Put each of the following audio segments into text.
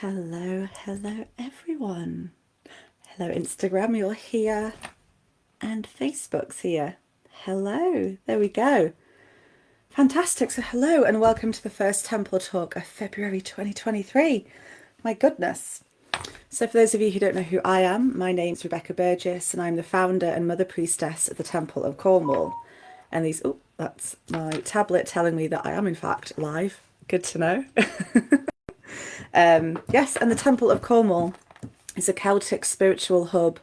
Hello everyone. Hello Instagram, you're here, and Facebook's here. Hello, there we go. Fantastic. So hello and welcome to the first Temple Talk of February 2023. My goodness. So for those of you who don't know who I am, my name's Rebecca Burgess and I'm the founder and mother priestess at the Temple of Cornwall. And that's my tablet telling me that I am in fact live. Good to know. Yes, and the Temple of Cornwall is a Celtic spiritual hub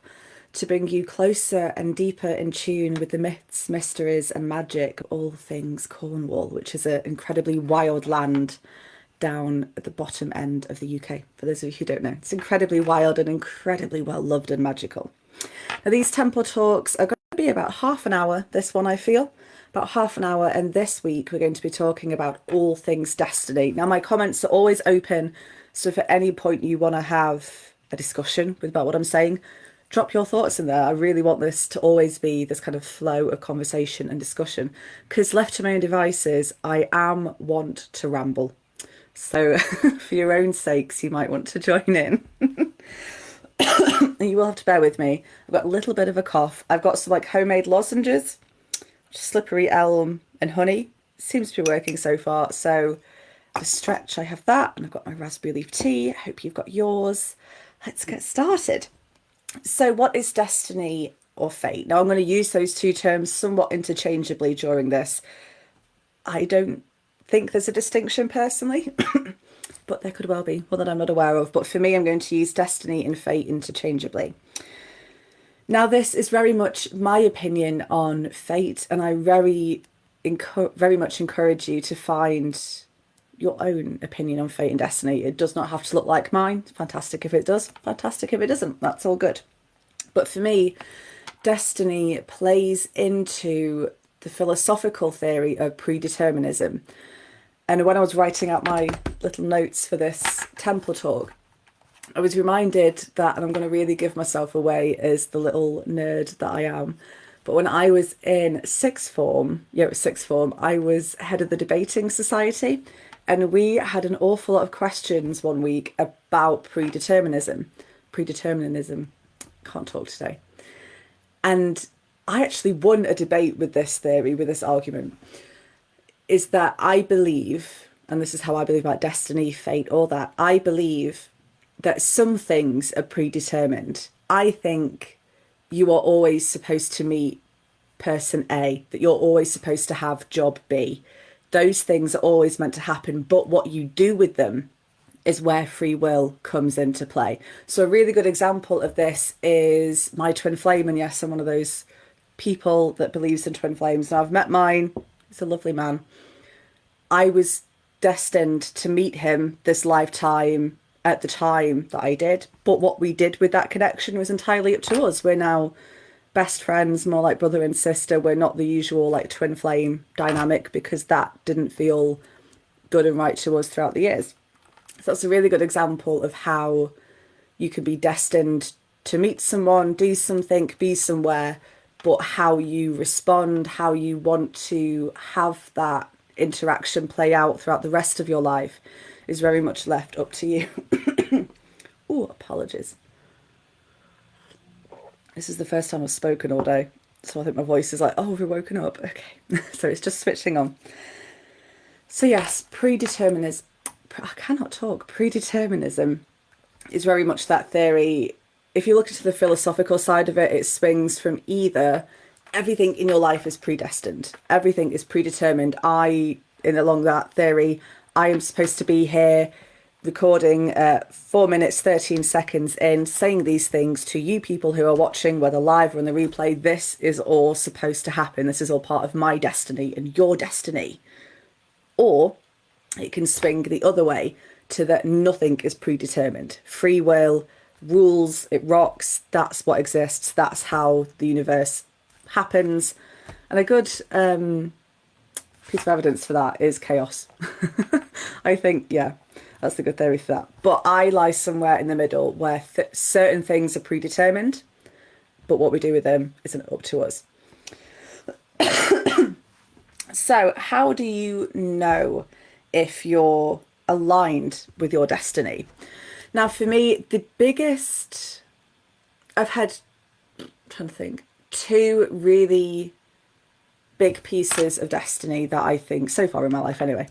to bring you closer and deeper in tune with the myths, mysteries, and magic, all things Cornwall, which is an incredibly wild land down at the bottom end of the UK. For those of you who don't know, it's incredibly wild and incredibly well loved and magical. Now, these temple talks are going to be about half an hour, this one, I feel. About half an hour, and this week we're going to be talking about all things destiny. Now, my comments are always open, so if at any point you want to have a discussion about what I'm saying, drop your thoughts in there. I really want this to always be this kind of flow of conversation and discussion, because left to my own devices, I am want to ramble. So for your own sakes, you might want to join in. You will have to bear with me. I've got a little bit of a cough. I've got some like homemade lozenges, slippery elm and honey. Seems to be working so far. So for stretch, I have that, and I've got my raspberry leaf tea. I hope you've got yours. Let's get started. So what is destiny or fate? Now I'm going to use those two terms somewhat interchangeably during this. I don't think there's a distinction personally, but there could well be, one that I'm not aware of. But for me, I'm going to use destiny and fate interchangeably. Now, this is very much my opinion on fate, and I very much encourage you to find your own opinion on fate and destiny. It does not have to look like mine. It's fantastic if it does, fantastic if it doesn't. That's all good. But for me, destiny plays into the philosophical theory of predeterminism. And when I was writing out my little notes for this temple talk, I was reminded that, and I'm going to really give myself away as the little nerd that I am, but when I was in sixth form, I was head of the debating society, and we had an awful lot of questions one week about predeterminism. Can't talk today. And I actually won a debate with this theory, with this argument, is that I believe, and this is how I believe about destiny, fate, all that, I believe that some things are predetermined. I think you are always supposed to meet person A, that you're always supposed to have job B. Those things are always meant to happen, but what you do with them is where free will comes into play. So a really good example of this is my twin flame, and yes, I'm one of those people that believes in twin flames. Now, I've met mine. He's a lovely man. I was destined to meet him this lifetime at the time that I did, but what we did with that connection was entirely up to us. We're now best friends, more like brother and sister. We're not the usual like twin flame dynamic, because that didn't feel good and right to us throughout the years. So that's a really good example of how you can be destined to meet someone, do something, be somewhere, but how you respond, how you want to have that interaction play out throughout the rest of your life is very much left up to you. Oh, apologies. This is the first time I've spoken all day, so I think my voice is like, oh, we're woken up. Okay, so it's just switching on. So yes, predeterminism. I cannot talk. Predeterminism is very much that theory. If you look into the philosophical side of it, it swings from either everything in your life is predestined, everything is predetermined. Along that theory, I am supposed to be here recording 4 minutes 13 seconds in, saying these things to you people who are watching, whether live or in the replay. This is all supposed to happen. This is all part of my destiny and your destiny. Or it can swing the other way to that nothing is predetermined. Free will, rules, it rocks. That's what exists. That's how the universe happens. And a good piece of evidence for that is chaos. I think, yeah, that's the good theory for that. But I lie somewhere in the middle where certain things are predetermined, but what we do with them isn't up to us. So how do you know if you're aligned with your destiny? Now, for me, the biggest, I've had, I'm trying to think, two really big pieces of destiny that I think, so far in my life anyway,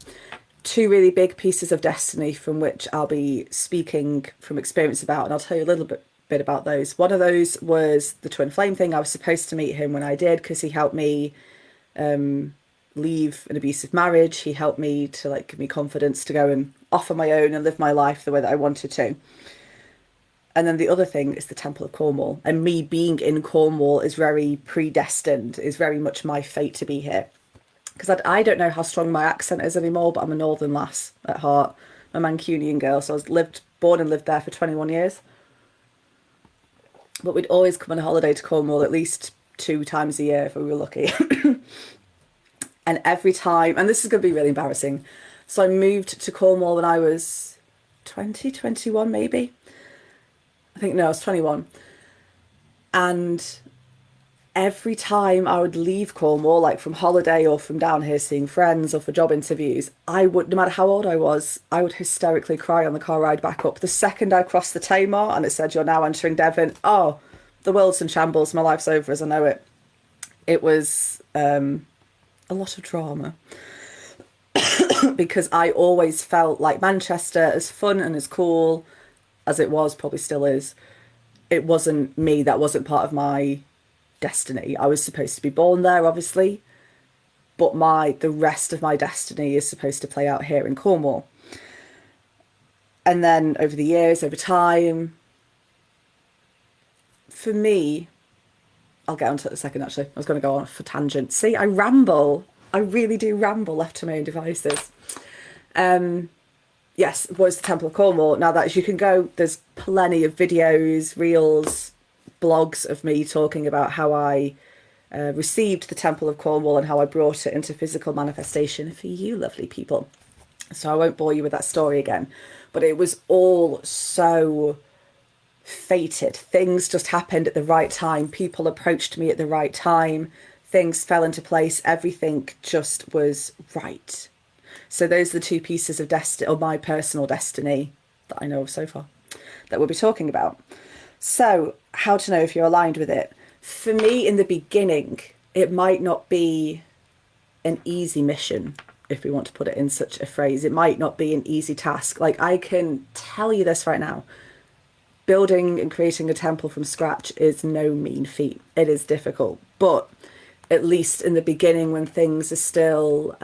two really big pieces of destiny from which I'll be speaking from experience about, and I'll tell you a little bit about those. One of those was the twin flame thing. I was supposed to meet him when I did because he helped me leave an abusive marriage. He helped me to like give me confidence to go and offer my own and live my life the way that I wanted to. And then the other thing is the Temple of Cornwall. And me being in Cornwall is very predestined, is very much my fate to be here. Because I don't know how strong my accent is anymore, but I'm a northern lass at heart. I'm a Mancunian girl, so I was born and lived there for 21 years. But we'd always come on a holiday to Cornwall at least 2 times a year if we were lucky. And every time, and this is going to be really embarrassing. So I moved to Cornwall when I was 20, 21 maybe. I think, no, I was 21. And every time I would leave Cornwall, like from holiday or from down here seeing friends or for job interviews, I would, no matter how old I was, I would hysterically cry on the car ride back up. The second I crossed the Tamar and it said, "You're now entering Devon," oh, the world's in shambles. My life's over as I know it. It was a lot of drama because I always felt like Manchester, as fun and as cool as it was, probably still is, it wasn't me. That wasn't part of my destiny. I was supposed to be born there, obviously, but the rest of my destiny is supposed to play out here in Cornwall. And then over the years, over time, for me, I'll get onto it in a second, actually. I was going to go on for tangent. See, I ramble. I really do ramble left to my own devices. Yes, was the Temple of Cornwall. Now that, as you can go, there's plenty of videos, reels, blogs of me talking about how I received the Temple of Cornwall and how I brought it into physical manifestation for you lovely people. So I won't bore you with that story again. But it was all so fated. Things just happened at the right time. People approached me at the right time. Things fell into place. Everything just was right. So those are the two pieces of destiny, or my personal destiny, that I know of so far, that we'll be talking about. So how to know if you're aligned with it? For me, in the beginning, it might not be an easy mission, if we want to put it in such a phrase. It might not be an easy task. Like, I can tell you this right now. Building and creating a temple from scratch is no mean feat. It is difficult. But at least in the beginning, when things are still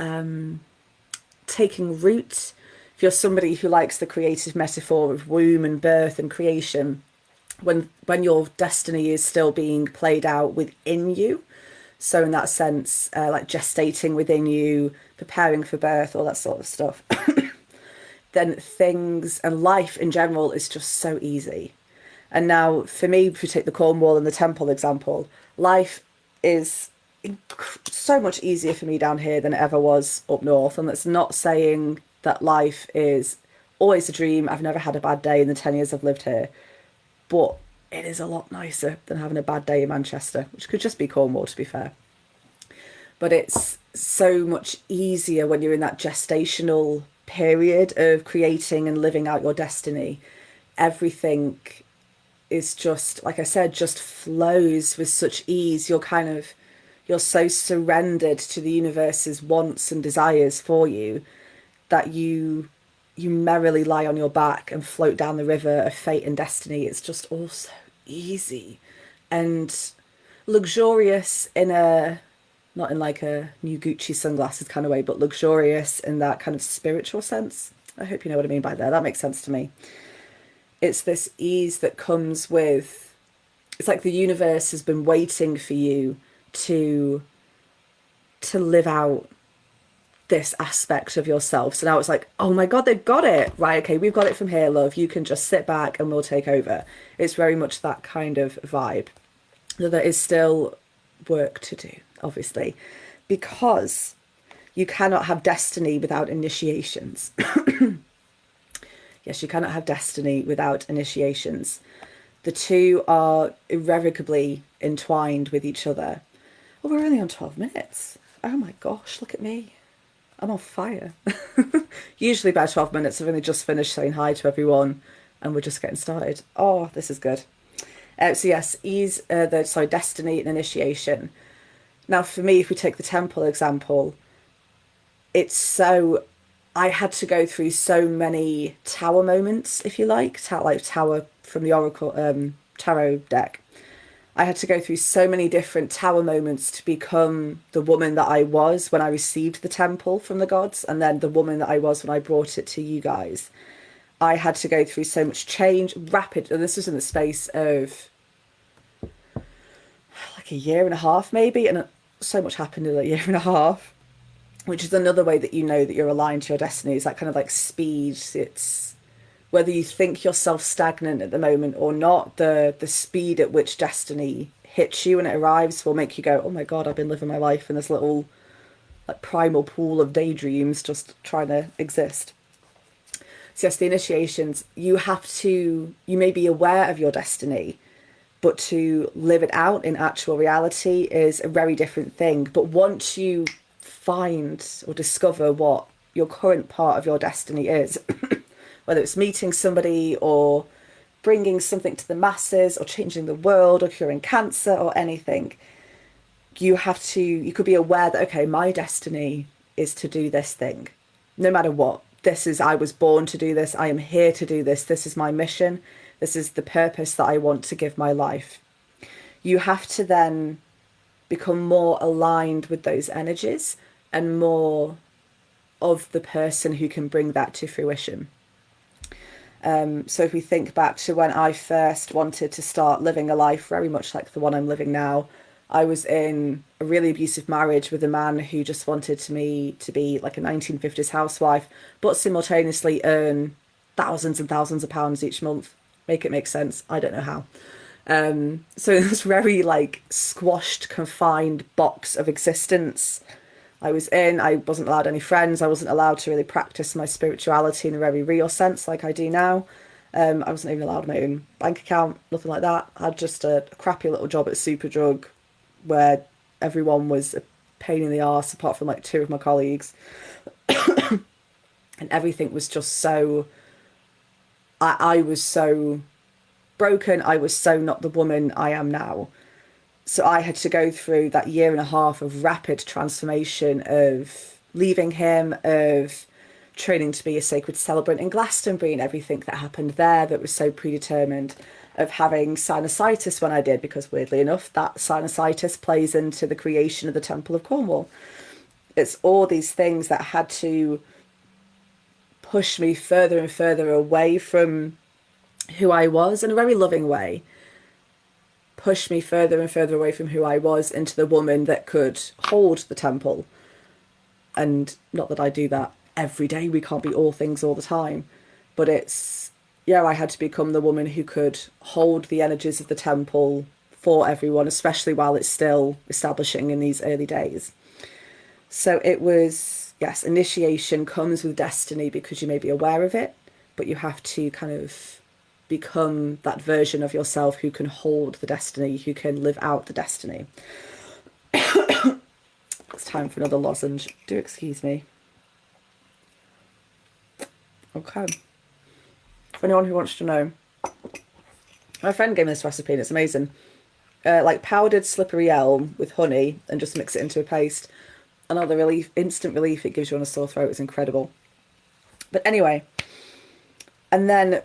taking root, if you're somebody who likes the creative metaphor of womb and birth and creation, when your destiny is still being played out within you, so in that sense, like gestating within you, preparing for birth, all that sort of stuff, then things and life in general is just so easy. And now for me, if we take the Cornwall and the temple example, life is so much easier for me down here than it ever was up north. And that's not saying that life is always a dream. I've never had a bad day in the 10 years I've lived here, but it is a lot nicer than having a bad day in Manchester, which could just be Cornwall, to be fair. But it's so much easier when you're in that gestational period of creating and living out your destiny. Everything is just, like I said, just flows with such ease. You're so surrendered to the universe's wants and desires for you that you merrily lie on your back and float down the river of fate and destiny. It's just all so easy and luxurious in a, not in like a new Gucci sunglasses kind of way, but luxurious in that kind of spiritual sense. I hope you know what I mean by that. That makes sense to me. It's this ease that comes with, it's like the universe has been waiting for you to live out this aspect of yourself. So now it's like, oh my God, they've got it. Right, okay, we've got it from here, love. You can just sit back and we'll take over. It's very much that kind of vibe. Though there is still work to do, obviously, because you cannot have destiny without initiations. Yes, you cannot have destiny without initiations. The two are irrevocably entwined with each other. Oh, we're only on 12 minutes. Oh my gosh, look at me. I'm on fire. Usually by 12 minutes, I've only just finished saying hi to everyone and we're just getting started. Oh, this is good. So yes, destiny and initiation. Now, for me, if we take the temple example, it's so I had to go through so many tower moments, if you like, tower from the Oracle tarot deck. I had to go through so many different tower moments to become the woman that I was when I received the temple from the gods, and then the woman that I was when I brought it to you guys. I had to go through so much change, rapid, and this was in the space of like a year and a half, maybe, and so much happened in a year and a half, which is another way that you know that you're aligned to your destiny. Is that kind of like speed. It's whether you think yourself stagnant at the moment or not, the speed at which destiny hits you and it arrives will make you go, oh my God, I've been living my life in this little like primal pool of daydreams just trying to exist. So yes, the initiations, you may be aware of your destiny, but to live it out in actual reality is a very different thing. But once you find or discover what your current part of your destiny is, whether it's meeting somebody or bringing something to the masses or changing the world or curing cancer or anything, you could be aware that, okay, my destiny is to do this thing, no matter what. I was born to do this. I am here to do this. This is my mission. This is the purpose that I want to give my life. You have to then become more aligned with those energies and more of the person who can bring that to fruition. So if we think back to when I first wanted to start living a life very much like the one I'm living now, I was in a really abusive marriage with a man who just wanted me to be like a 1950s housewife, but simultaneously earn thousands and thousands of pounds each month. Make it make sense. I don't know how. So this very like squashed, confined box of existence I wasn't allowed any friends. I wasn't allowed to really practice my spirituality in a very real sense like I do now. I wasn't even allowed my own bank account, nothing like that. I had just a crappy little job at Superdrug where everyone was a pain in the arse apart from like two of my colleagues. And everything was just so... I was so broken. I was so not the woman I am now. So I had to go through that year and a half of rapid transformation of leaving him, of training to be a sacred celebrant in Glastonbury and everything that happened there that was so predetermined, of having sinusitis when I did, because weirdly enough, that sinusitis plays into the creation of the Temple of Cornwall. It's all these things that had to push me further and further away from who I was in a very loving way. Push me further and further away from who I was into the woman that could hold the temple. And not that I do that every day. We can't be all things all the time. But I had to become the woman who could hold the energies of the temple for everyone, especially while it's still establishing in these early days. So it was, yes, initiation comes with destiny because you may be aware of it, but you have to kind of become that version of yourself who can hold the destiny, who can live out the destiny. It's time for another lozenge. Do excuse me. Okay. For anyone who wants to know, my friend gave me this recipe and it's amazing. Like powdered slippery elm with honey and just mix it into a paste. And all the instant relief it gives you on a sore throat is incredible. But anyway, and then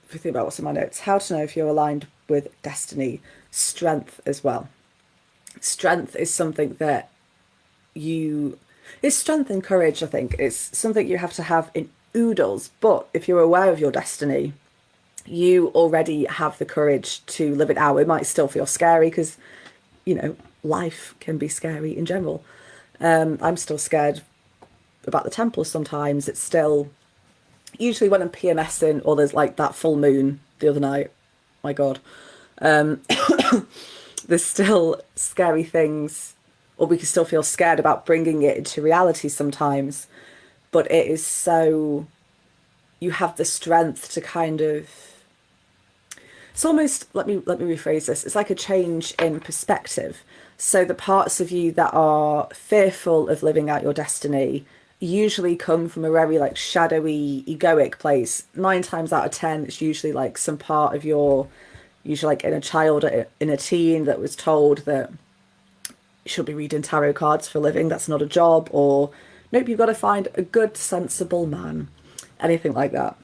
if you think about what's in my notes, how to know if you're aligned with destiny, strength as well. Strength is something that it's strength and courage, I think. It's something you have to have in oodles, but if you're aware of your destiny, you already have the courage to live it out. It might still feel scary because, life can be scary in general. I'm still scared about the temple sometimes. It's still... Usually when I'm PMSing or there's like that full moon the other night, my God, there's still scary things, or we can still feel scared about bringing it into reality sometimes. But it is so, you have the strength to kind of, it's almost, let me rephrase this, it's like a change in perspective. So the parts of you that are fearful of living out your destiny usually come from a very like shadowy, egoic place. 9 times out of 10, it's usually like some part of your, usually like inner child or inner teen that was told that you should be reading tarot cards for a living. That's not a job. Or nope, you've got to find a good, sensible man. Anything like that.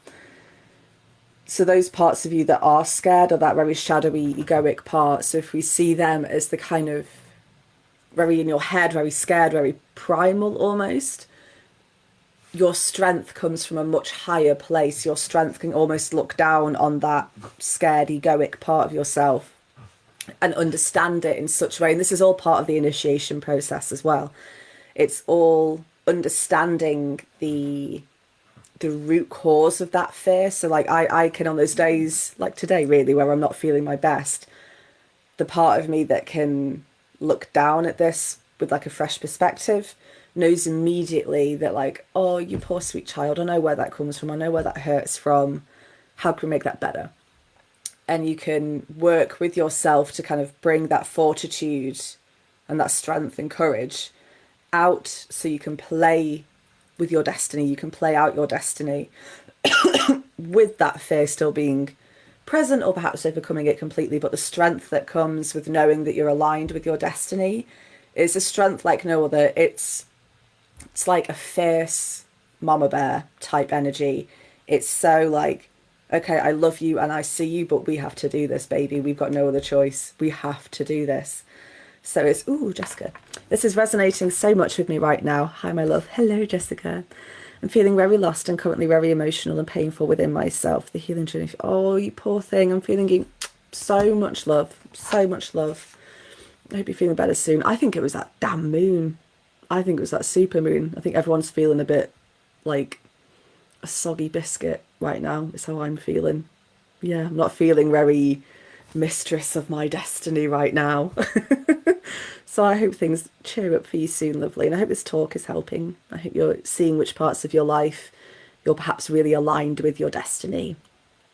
So those parts of you that are scared are that very shadowy, egoic part. So if we see them as the kind of very in your head, very scared, very primal almost, your strength comes from a much higher place. Your strength can almost look down on that scared, egoic part of yourself and understand it in such a way. And this is all part of the initiation process as well. It's all understanding the root cause of that fear. So like I can, on those days like today really where I'm not feeling my best, the part of me that can look down at this with like a fresh perspective knows immediately that like, oh, you poor sweet child, I know where that comes from, I know where that hurts from, how can we make that better? And you can work with yourself to kind of bring that fortitude and that strength and courage out so you can play with your destiny, you can play out your destiny with that fear still being present or perhaps overcoming it completely. But the strength that comes with knowing that you're aligned with your destiny is a strength like no other. It's like a fierce mama bear type energy. It's so like, okay, I love you and I see you, but we have to do this, baby. We've got no other choice. We have to do this. So it's, ooh, Jessica, this is resonating so much with me right now. Hi, my love. Hello, Jessica. I'm feeling very lost and currently very emotional and painful within myself. The healing journey. Oh, you poor thing. I'm feeling you so much love. So much love. I hope you're feeling better soon. I think it was that damn moon. I think it was that super moon. I think everyone's feeling a bit like a soggy biscuit right now. It's how I'm feeling. Yeah, I'm not feeling very mistress of my destiny right now. So I hope things cheer up for you soon, lovely. And I hope this talk is helping. I hope you're seeing which parts of your life you're perhaps really aligned with your destiny.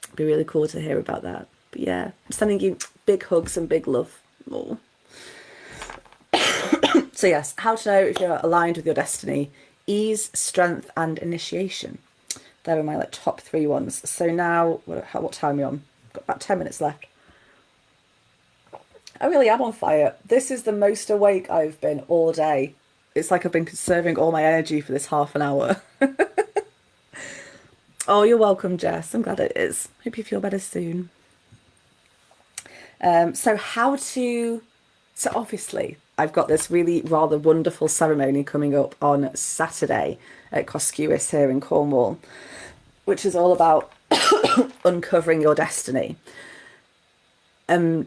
It'd be really cool to hear about that. But yeah, I'm sending you big hugs and big love. Oh. So yes, how to know if you're aligned with your destiny. Ease, strength and initiation. They were my like top 3 ones. So now, what time are we on? Got about 10 minutes left. I really am on fire. This is the most awake I've been all day. It's like I've been conserving all my energy for this half an hour. Oh, you're welcome, Jess. I'm glad it is. Hope you feel better soon. So obviously I've got this really rather wonderful ceremony coming up on Saturday at Coscuis here in Cornwall, which is all about uncovering your destiny. I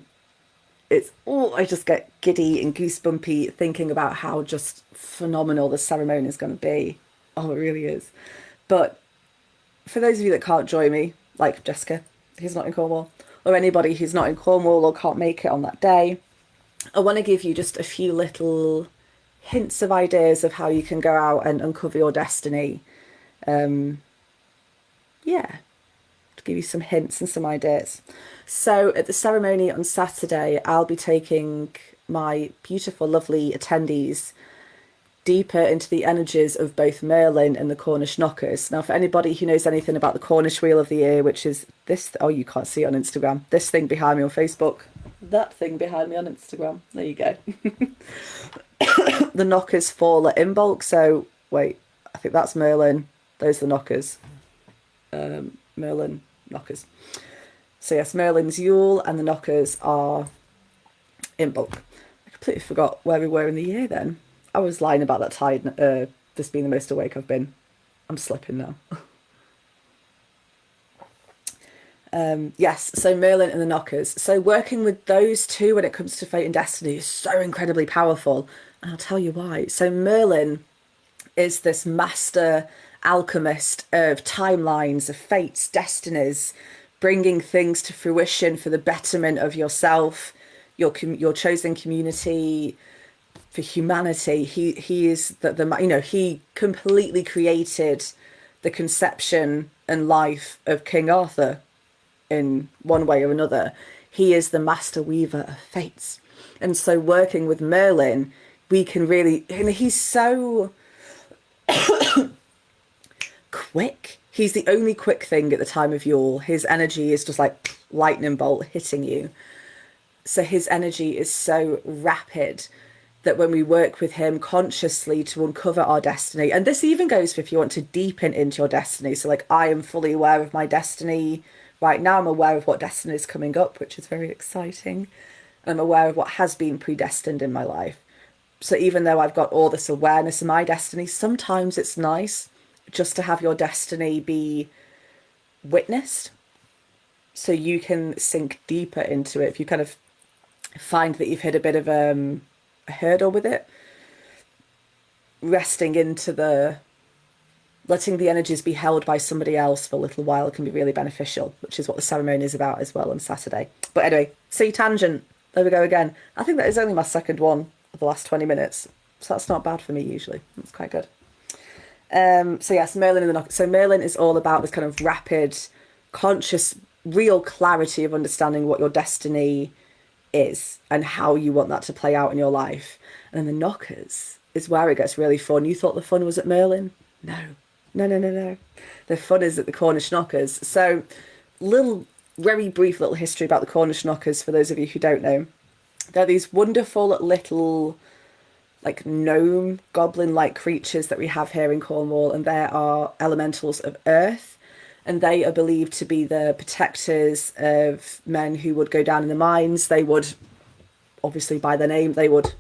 just get giddy and goosebumpy thinking about how just phenomenal the ceremony is going to be. Oh, it really is. But for those of you that can't join me, like Jessica, who's not in Cornwall, or anybody who's not in Cornwall or can't make it on that day, I want to give you just a few little hints of ideas of how you can go out and uncover your destiny. To give you some hints and some ideas. So at the ceremony on Saturday, I'll be taking my beautiful, lovely attendees deeper into the energies of both Merlin and the Cornish knockers. Now, for anybody who knows anything about the Cornish Wheel of the Year, which is this, oh, you can't see it on Instagram, this thing behind me on Facebook, that thing behind me on Instagram, there you go. The knockers fall at Imbolc, so wait, I think that's Merlin, those are the knockers. Merlin, knockers. So yes, Merlin's Yule and the knockers are Imbolc. I completely forgot where we were in the year then. I was lying about that tide, this being the most awake I've been. I'm slipping now. Yes, so Merlin and the knockers. So working with those two when it comes to fate and destiny is so incredibly powerful. And I'll tell you why. So Merlin is this master alchemist of timelines, of fates, destinies, bringing things to fruition for the betterment of yourself, your chosen community, for humanity. He is he completely created the conception and life of King Arthur in one way or another. He is the master weaver of fates. And so working with Merlin, we can really, he's so quick. He's the only quick thing at the time of Yule. His energy is just like lightning bolt hitting you. So his energy is so rapid that when we work with him consciously to uncover our destiny, and this even goes for if you want to deepen into your destiny. So like I am fully aware of my destiny right now. I'm aware of what destiny is coming up, which is very exciting. I'm aware of what has been predestined in my life. So even though I've got all this awareness of my destiny, sometimes it's nice just to have your destiny be witnessed so you can sink deeper into it. If you kind of find that you've hit a bit of a hurdle with it, resting into letting the energies be held by somebody else for a little while can be really beneficial, which is what the ceremony is about as well on Saturday. But anyway, sea tangent. There we go again. I think that is only my second one of the last 20 minutes. So that's not bad for me usually. That's quite good. So yes, Merlin and the Knockers. So Merlin is all about this kind of rapid, conscious, real clarity of understanding what your destiny is and how you want that to play out in your life. And then the Knockers is where it gets really fun. You thought the fun was at Merlin? No. No. The fun is at the Cornish Knockers. So very brief little history about the Cornish Knockers for those of you who don't know. They're these wonderful little like gnome goblin-like creatures that we have here in Cornwall, and they are elementals of earth, and they are believed to be the protectors of men who would go down in the mines. They would, obviously by their name, they would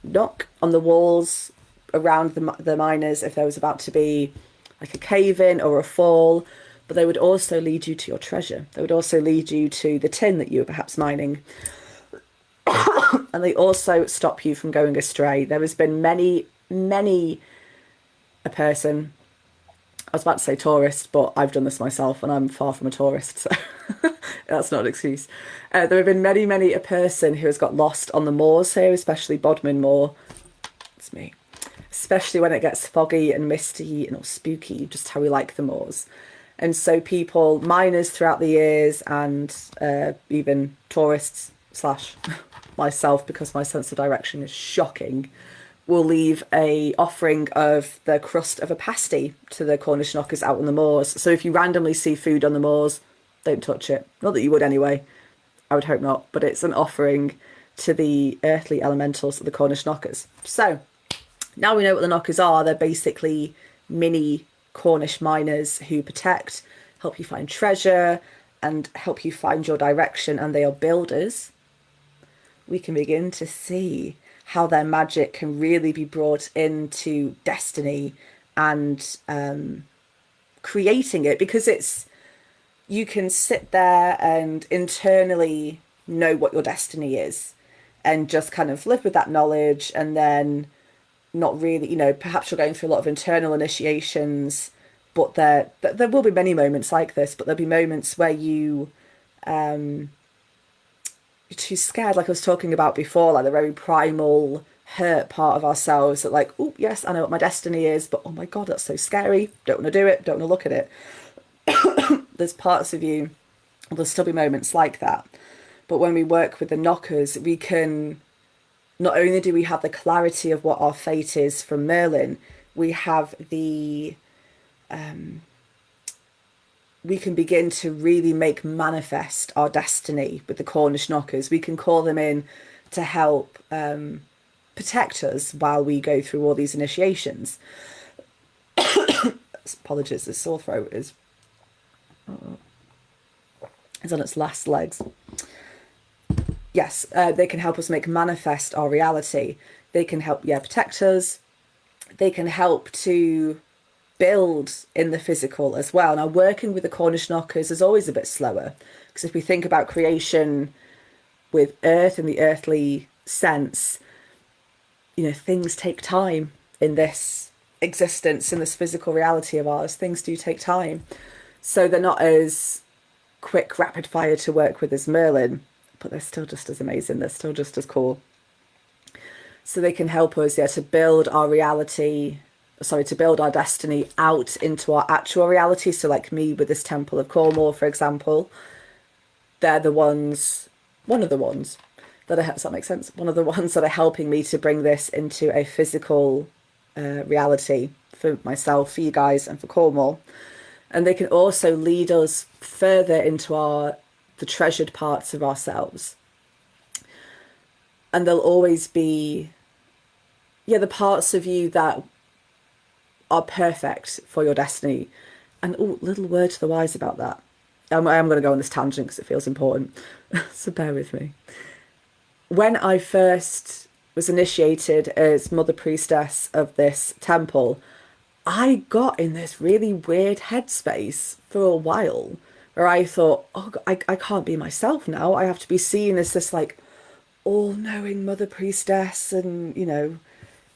knock on the walls around the miners if there was about to be like a cave-in or a fall, but they would also lead you to your treasure. They would also lead you to the tin that you were perhaps mining. And they also stop you from going astray. There has been many a person, I was about to say tourist, but I've done this myself and I'm far from a tourist, so that's not an excuse. There have been many a person who has got lost on the moors here, especially Bodmin Moor. It's me. Especially when it gets foggy and misty and all spooky, just how we like the moors. And so people, miners throughout the years, and even tourists / myself, because my sense of direction is shocking, will leave a offering of the crust of a pasty to the Cornish Knockers out on the moors. So if you randomly see food on the moors, don't touch it. Not that you would anyway. I would hope not. But it's an offering to the earthly elementals of the Cornish Knockers. So now we know what the Knockers are. They're basically mini Cornish miners who protect, help you find treasure, and help you find your direction. And they are builders. We can begin to see how their magic can really be brought into destiny and creating it, because you can sit there and internally know what your destiny is and just kind of live with that knowledge, and then not really, perhaps you're going through a lot of internal initiations, but there will be many moments like this, but there'll be moments where you're too scared, like I was talking about before, like the very primal hurt part of ourselves that like, oh yes, I know what my destiny is, but oh my god, that's so scary, don't want to do it, don't want to look at it. There's parts of you, there'll still be moments like that, but when we work with the Knockers, we can, not only do we have the clarity of what our fate is from Merlin, we have we can begin to really make manifest our destiny with the Cornish Knockers. We can call them in to help protect us while we go through all these initiations. Apologies, the sore throat is on its last legs. Yes, they can help us make manifest our reality. They can help, protect us. They can help to build in the physical as well. Now, working with the Cornish Knockers is always a bit slower, because if we think about creation with earth in the earthly sense, things take time in this existence, in this physical reality of ours. Things do take time. So they're not as quick, rapid fire to work with as Merlin, but they're still just as amazing. They're still just as cool. So they can help us, to build our reality, to build our destiny out into our actual reality. So like me with this Temple of Cornwall, for example, they're one of the ones that does that make sense? One of the ones that are helping me to bring this into a physical reality for myself, for you guys, and for Cornwall. And they can also lead us further into the treasured parts of ourselves. And there'll always be, the parts of you that are perfect for your destiny. And little word to the wise about that. I am going to go on this tangent because it feels important. So bear with me. When I first was initiated as Mother Priestess of this temple, I got in this really weird headspace for a while where I thought, oh, I can't be myself now. I have to be seen as this like all-knowing Mother Priestess and,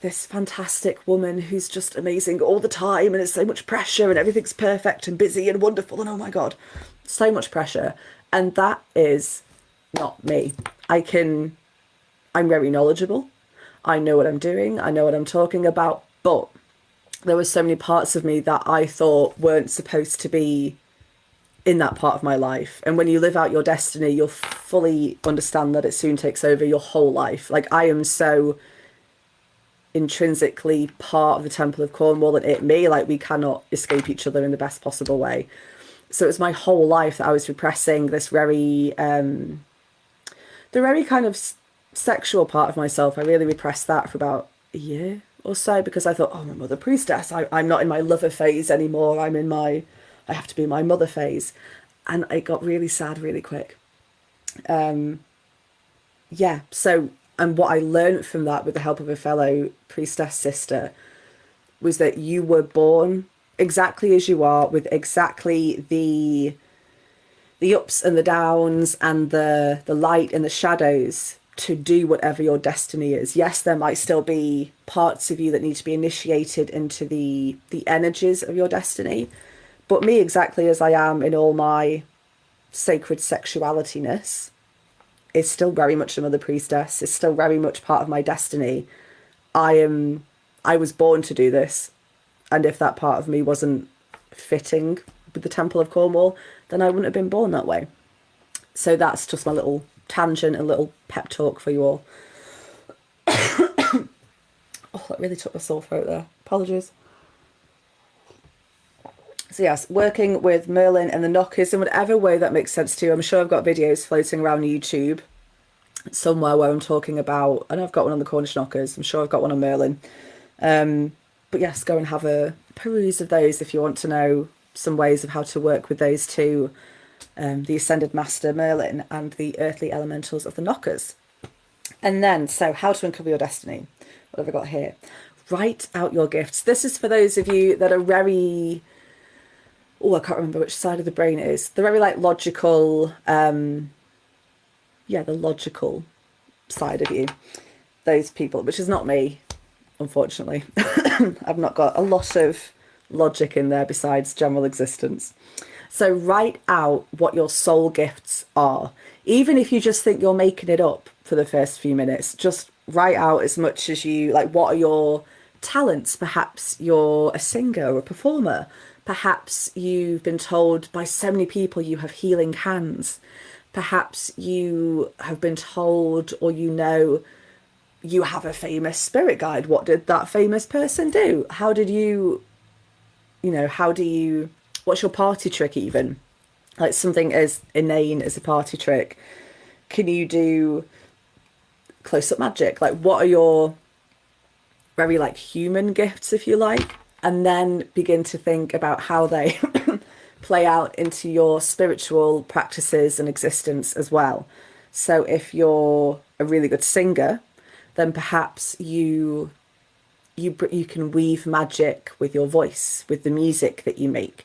this fantastic woman who's just amazing all the time, and it's so much pressure and everything's perfect and busy and wonderful and oh my God, so much pressure. And that is not me. I'm very knowledgeable. I know what I'm doing. I know what I'm talking about, but there were so many parts of me that I thought weren't supposed to be in that part of my life. And when you live out your destiny, you'll fully understand that it soon takes over your whole life. Like, I am so intrinsically part of the Temple of Cornwall and me, like, we cannot escape each other in the best possible way. So it was my whole life that I was repressing this the very kind of sexual part of myself. I really repressed that for about a year or so because I thought, oh, I'm a Mother Priestess. I'm not in my lover phase anymore. I have to be my mother phase. And it got really sad really quick. So, and what I learned from that with the help of a fellow priestess sister was that you were born exactly as you are, with exactly the ups and the downs and the light and the shadows, to do whatever your destiny is. Yes, there might still be parts of you that need to be initiated into the energies of your destiny, but me exactly as I am in all my sacred sexualityness is still very much a Mother Priestess. It's still very much part of my destiny. I was born to do this, and if that part of me wasn't fitting with the Temple of Cornwall, then I wouldn't have been born that way. So that's just my little tangent, a little pep talk for you all. Oh, that really took my sore throat there. Apologies. So yes, working with Merlin and the knockers in whatever way that makes sense to you. I'm sure I've got videos floating around YouTube somewhere where I'm talking about, I know I've got one on the Cornish knockers. I'm sure I've got one on Merlin. But yes, go and have a peruse of those if you want to know some ways of how to work with those two, the Ascended Master Merlin and the earthly elementals of the knockers. And then, so how to uncover your destiny. What have I got here? Write out your gifts. This is for those of you that are very... I can't remember which side of the brain it is. The very like logical, the logical side of you. Those people, which is not me, unfortunately. I've not got a lot of logic in there besides general existence. So write out what your soul gifts are. Even if you just think you're making it up for the first few minutes, just write out as much as you like. What are your talents? Perhaps you're a singer or a performer. Perhaps you've been told by so many people you have healing hands. Perhaps you have been told, or you have a famous spirit guide. What did that famous person do? How did you, what's your party trick even? Like something as inane as a party trick. Can you do close-up magic? Like, what are your very like human gifts, if you like? And then begin to think about how they play out into your spiritual practices and existence as well. So if you're a really good singer, then perhaps you can weave magic with your voice, with the music that you make.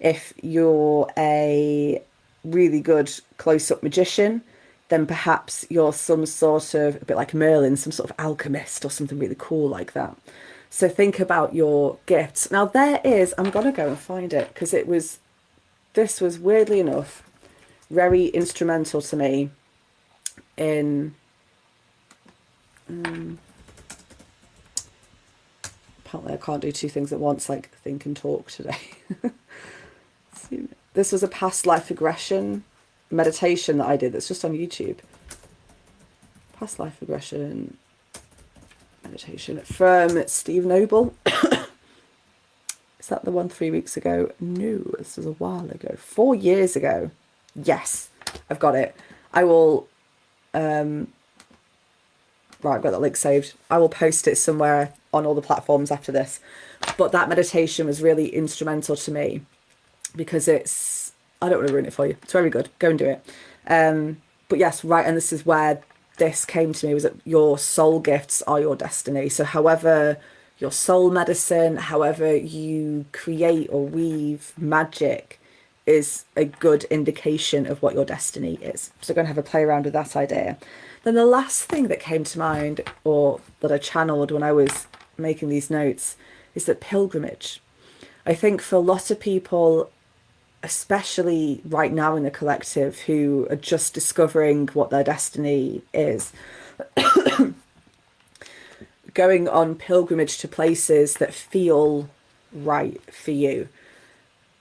If you're a really good close-up magician, then perhaps you're some sort of, a bit like Merlin, some sort of alchemist or something really cool like that. So think about your gifts. Now there is, I'm going to go and find it because this was weirdly enough very instrumental to me in, apparently I can't do two things at once, like think and talk today. This was a past life regression meditation that I did that's just on YouTube. Past life regression meditation from Steve Noble. Is that the one 3 weeks ago? No, this was a while ago. 4 years ago. Yes, I've got it. I will, right, I've got that link saved. I will post it somewhere on all the platforms after this. But that meditation was really instrumental to me because it's, I don't want to ruin it for you. It's very good. Go and do it. But yes, right, and this is where this came to me, was that your soul gifts are your destiny. So however your soul medicine, however you create or weave magic is a good indication of what your destiny is. So I'm going to have a play around with that idea. Then the last thing that came to mind, or that I channeled when I was making these notes, is that pilgrimage. I think for a lot of people, especially right now in the collective, who are just discovering what their destiny is, going on pilgrimage to places that feel right for you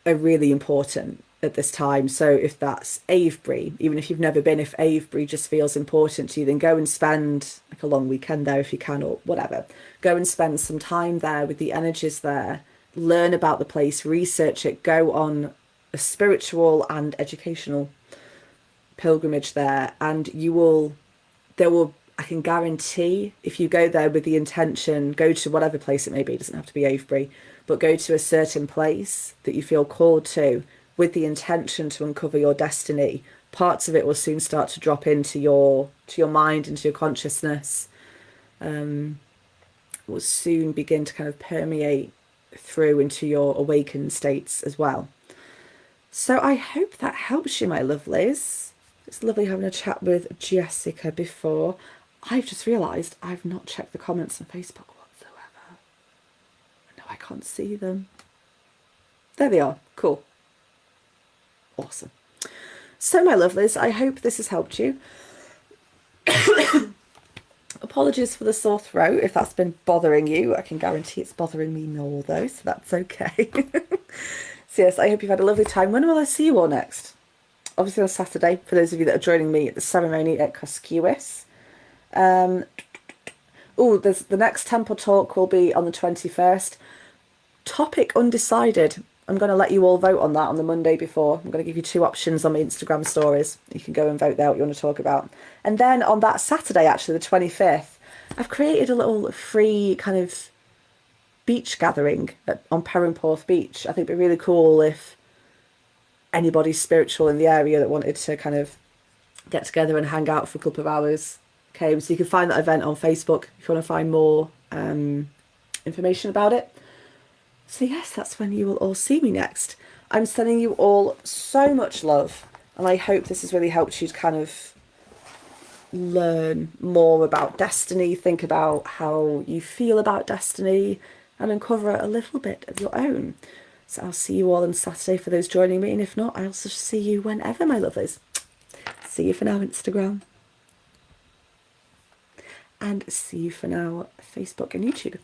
are really important at this time. So if that's Avebury, even if you've never been, if Avebury just feels important to you, then go and spend like a long weekend there if you can, or whatever. Go and spend some time there with the energies there, learn about the place, research it, go on a spiritual and educational pilgrimage there, and there will, I can guarantee, if you go there with the intention, go to whatever place it may be, it doesn't have to be Avebury, but go to a certain place that you feel called to with the intention to uncover your destiny, parts of it will soon start to drop into your mind, into your consciousness. Will soon begin to kind of permeate through into your awakened states as well. So I hope that helps you, my lovelies. It's lovely having a chat with Jessica before. I've just realised I've not checked the comments on Facebook whatsoever. No, I can't see them. There they are. Cool. Awesome. So, my lovelies, I hope this has helped you. Apologies for the sore throat if that's been bothering you. I can guarantee it's bothering me more though, so that's okay. So yes, I hope you've had a lovely time. When will I see you all next? Obviously on Saturday, for those of you that are joining me at the ceremony at Coscuis. There's the next temple talk will be on the 21st. Topic undecided. I'm going to let you all vote on that on the Monday before. I'm going to give you 2 options on my Instagram stories. You can go and vote there what you want to talk about. And then on that Saturday, actually, the 25th, I've created a little free kind of beach gathering on Perranporth Beach. I think it'd be really cool if anybody's spiritual in the area that wanted to kind of get together and hang out for a couple of hours came. So you can find that event on Facebook if you want to find more information about it. So yes, that's when you will all see me next. I'm sending you all so much love, and I hope this has really helped you to kind of learn more about destiny, think about how you feel about destiny, and uncover a little bit of your own. So I'll see you all on Saturday for those joining me, and if not, I'll also see you whenever, my lovelies. See you for now, Instagram. And see you for now, Facebook and YouTube.